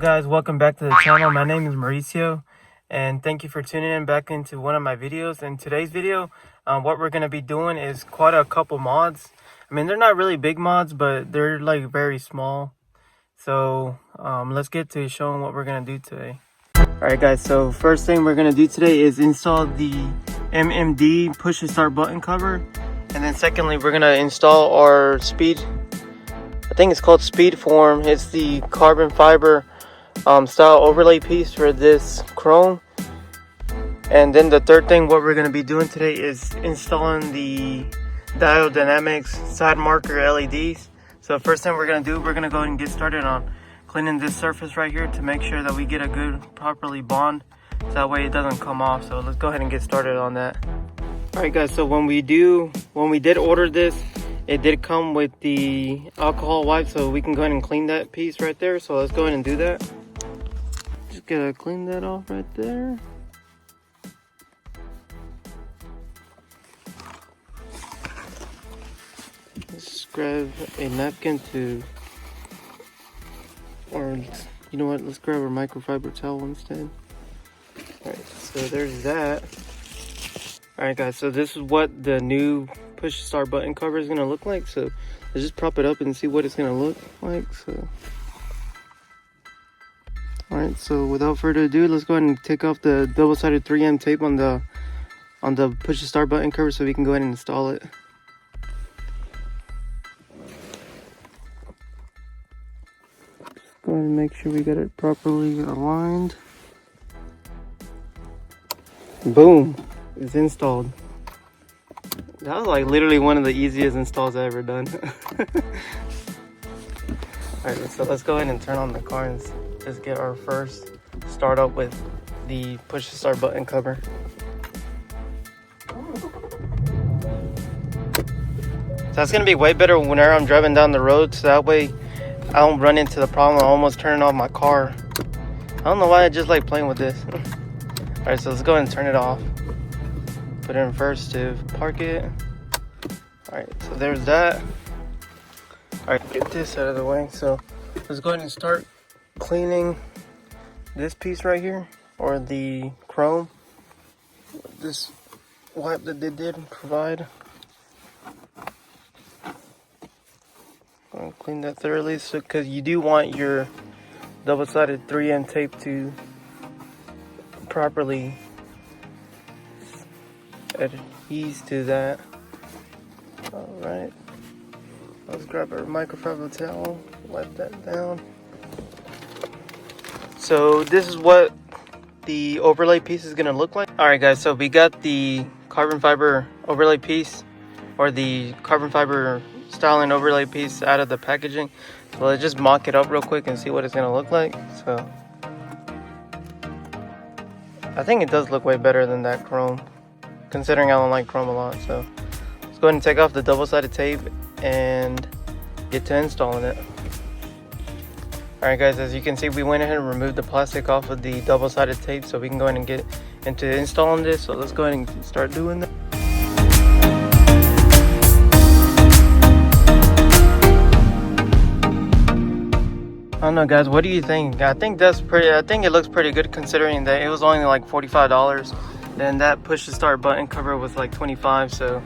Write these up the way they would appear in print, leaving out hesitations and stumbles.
Guys, welcome back to the channel. My name is Mauricio and thank you for tuning in back into one of my videos. In today's video, what we're going to be doing is quite a couple mods. I mean, they're not really big mods, but they're like very small. So let's get to showing what we're going to do today. Alright guys, so first thing we're going to do today is install the MMD push to start button cover. And then secondly, we're going to install our speed, I think it's called speed form. It's the carbon fiber style overlay piece for this chrome. And then the third thing what we're going to be doing today is installing the Diode Dynamics side marker LEDs. So first thing we're going to do, we're going to go ahead and get started on cleaning this surface right here to make sure that we get a good properly bond, so that way it doesn't come off. So let's go ahead and get started on that. Alright guys, so when we did order this, it did come with the alcohol wipe, so we can go ahead and clean that piece right there. So let's go ahead and do that. Just gotta clean that off right there. Let's grab a napkin or you know what, let's grab a microfiber towel instead. Alright, so there's that. Alright guys, so this is what the new push start button cover is gonna look like. So let's just prop it up and see what it's gonna look like. So alright, so without further ado, let's go ahead and take off the double-sided 3M tape on the push to start button cover so we can go ahead and install it. Go ahead and make sure we got it properly aligned. Boom, it's installed. That was like literally one of the easiest installs I've ever done. Alright, so let's go ahead and turn on the car and just get our first start up with the push to start button cover. So that's gonna be way better whenever I'm driving down the road, so that way I don't run into the problem of almost turning off my car. I don't know why I just like playing with this. Alright, so let's go ahead and turn it off. Put it in first to park it. Alright, so there's that. Alright, get this out of the way. So let's go ahead and start cleaning this piece right here, or the chrome. This wipe that they did provide. I'll clean that thoroughly, so because you do want your double-sided 3M tape to properly adhere to that. Alright, let's grab our microfiber towel, wipe that down. So this is what the overlay piece is gonna look like. Alright guys, so we got the carbon fiber overlay piece, or the carbon fiber styling overlay piece out of the packaging. So let's just mock it up real quick and see what it's gonna look like. So I think it does look way better than that chrome, considering I don't like chrome a lot. So let's go ahead and take off the double-sided tape and get to installing it. Alright guys, as you can see, we went ahead and removed the plastic off of the double-sided tape so we can go ahead and get into installing this. So let's go ahead and start doing that. I don't know guys, what do you think? I think it looks pretty good considering that it was only like $45. Then that push to start button cover was like $25, so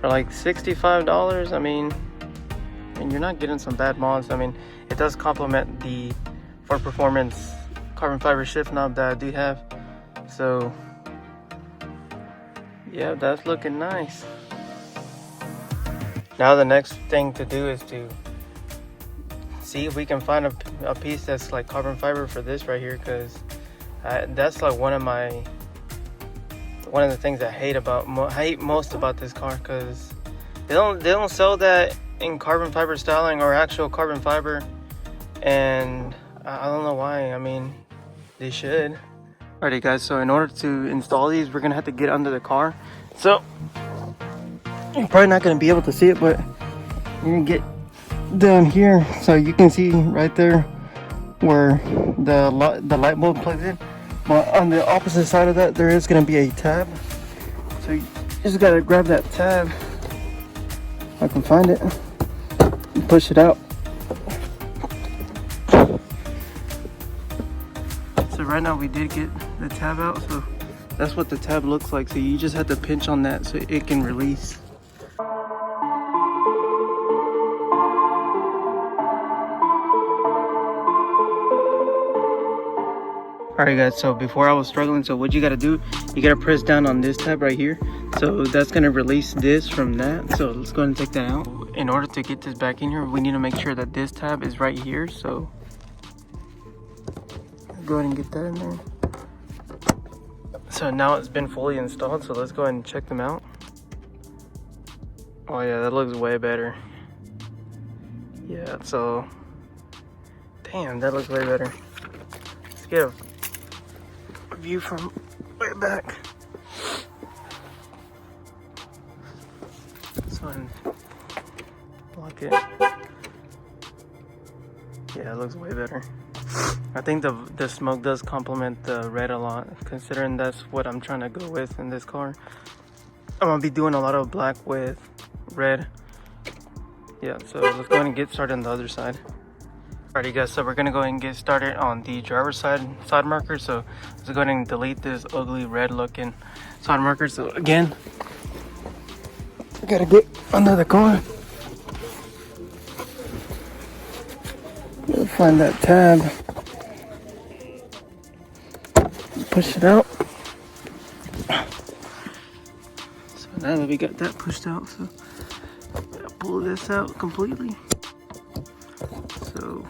for like $65, I mean you're not getting some bad mods. I mean, it does complement the Ford Performance carbon fiber shift knob that I do have. So yeah, that's looking nice. Now the next thing to do is to see if we can find a piece that's like carbon fiber for this right here, because that's like one of the things I hate most about this car, because they don't sell that in carbon fiber styling or actual carbon fiber, and I don't know why. I mean, they should. Alrighty guys, so in order to install these, we're gonna have to get under the car. So you're probably not gonna be able to see it, but you're gonna get down here so you can see right there where the light bulb plugs in. But on the opposite side of that, there is going to be a tab, so you just got to grab that tab, if I can find it, and push it out. right now we did get the tab out, so that's what the tab looks like. So you just have to pinch on that so it can release. Alright guys, so before I was struggling, so what you gotta do, you gotta press down on this tab right here. So that's gonna release this from that. So let's go ahead and take that out. In order to get this back in here, we need to make sure that this tab is right here. So go ahead and get that in there. So now it's been fully installed, so let's go ahead and check them out. Oh yeah, that looks way better. Yeah, so damn, that looks way better. Let's get a view from way back. So lock it. Yeah, it looks way better. I think the smoke does complement the red a lot, considering that's what I'm trying to go with in this car. I'm gonna be doing a lot of black with red. Yeah, so let's go ahead and get started on the other side. Alrighty guys, so we're gonna go ahead and get started on the driver's side marker. So let's go ahead and delete this ugly red looking side marker. So again, we gotta get under the car. We'll find that tab. Push it out. So now that we got that pushed out, so gotta pull this out completely. So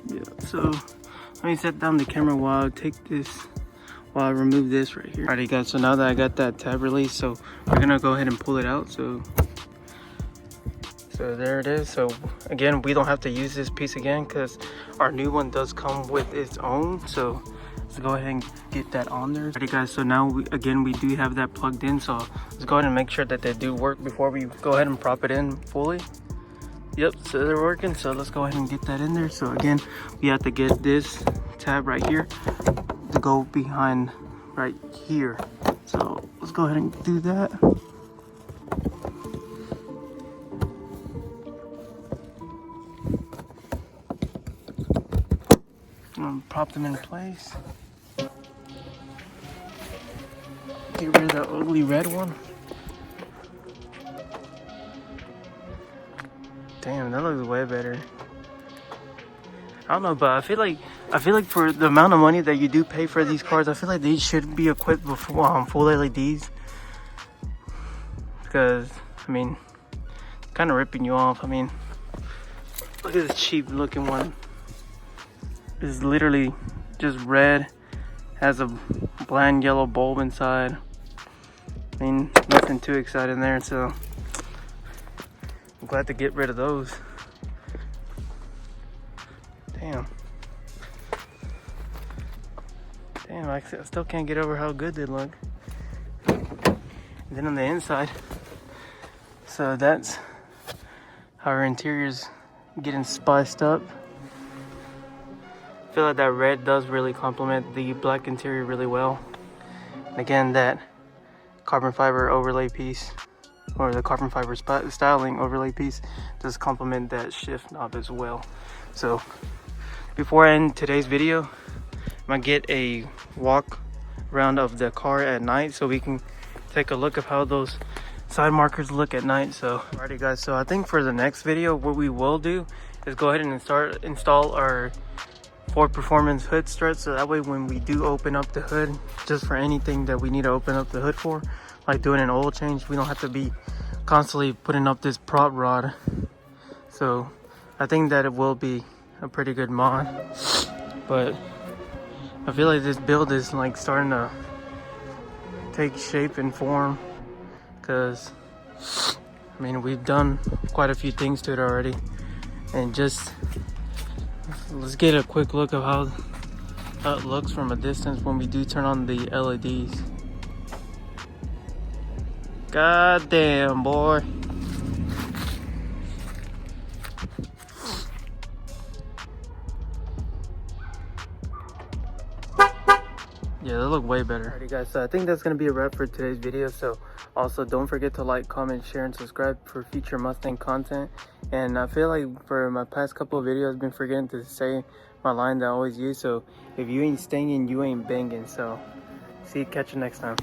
yeah, so let me set down the camera while I remove this right here. Alrighty guys, so now that I got that tab released, so we're gonna go ahead and pull it out. So there it is. So again, we don't have to use this piece again because our new one does come with its own. So let's go ahead and get that on there. Alrighty guys, so now we do have that plugged in. So let's go ahead and make sure that they do work before we go ahead and prop it in fully. Yep, so they're working. So let's go ahead and get that in there. So again, we have to get this tab right here to go behind right here. So let's go ahead and do that. Prop them in place. Get rid of the ugly red one. Damn, that looks way better. I don't know, but I feel like for the amount of money that you do pay for these cars, I feel like these should be equipped with full LEDs. Because I mean, kind of ripping you off. I mean, look at this cheap looking one. It's literally just red, has a bland yellow bulb inside. I mean, nothing too exciting there, so I'm glad to get rid of those. Damn, I still can't get over how good they look. And then on the inside, so that's how our interior's getting spiced up. I feel like that red does really complement the black interior really well. And again, that carbon fiber overlay piece, or the carbon fiber styling overlay piece, does complement that shift knob as well. So before I end today's video, I'm gonna get a walk around of the car at night so we can take a look at how those side markers look at night. So alrighty guys, so I think for the next video what we will do is go ahead and install our Ford Performance hood strut, so that way when we do open up the hood, just for anything that we need to open up the hood for, like doing an oil change, we don't have to be constantly putting up this prop rod. So I think that it will be a pretty good mod, but I feel like this build is like starting to take shape and form, because I mean, we've done quite a few things to it already. And just let's get a quick look of how it looks from a distance when we do turn on the LEDs. God damn, boy. Yeah, that look way better. Alrighty guys, so I think that's going to be a wrap for today's video. So also don't forget to like, comment, share, and subscribe for future Mustang content. And I feel like for my past couple of videos I've been forgetting to say my line that I always use. So if you ain't stinging, you ain't banging. So see you, catch you next time.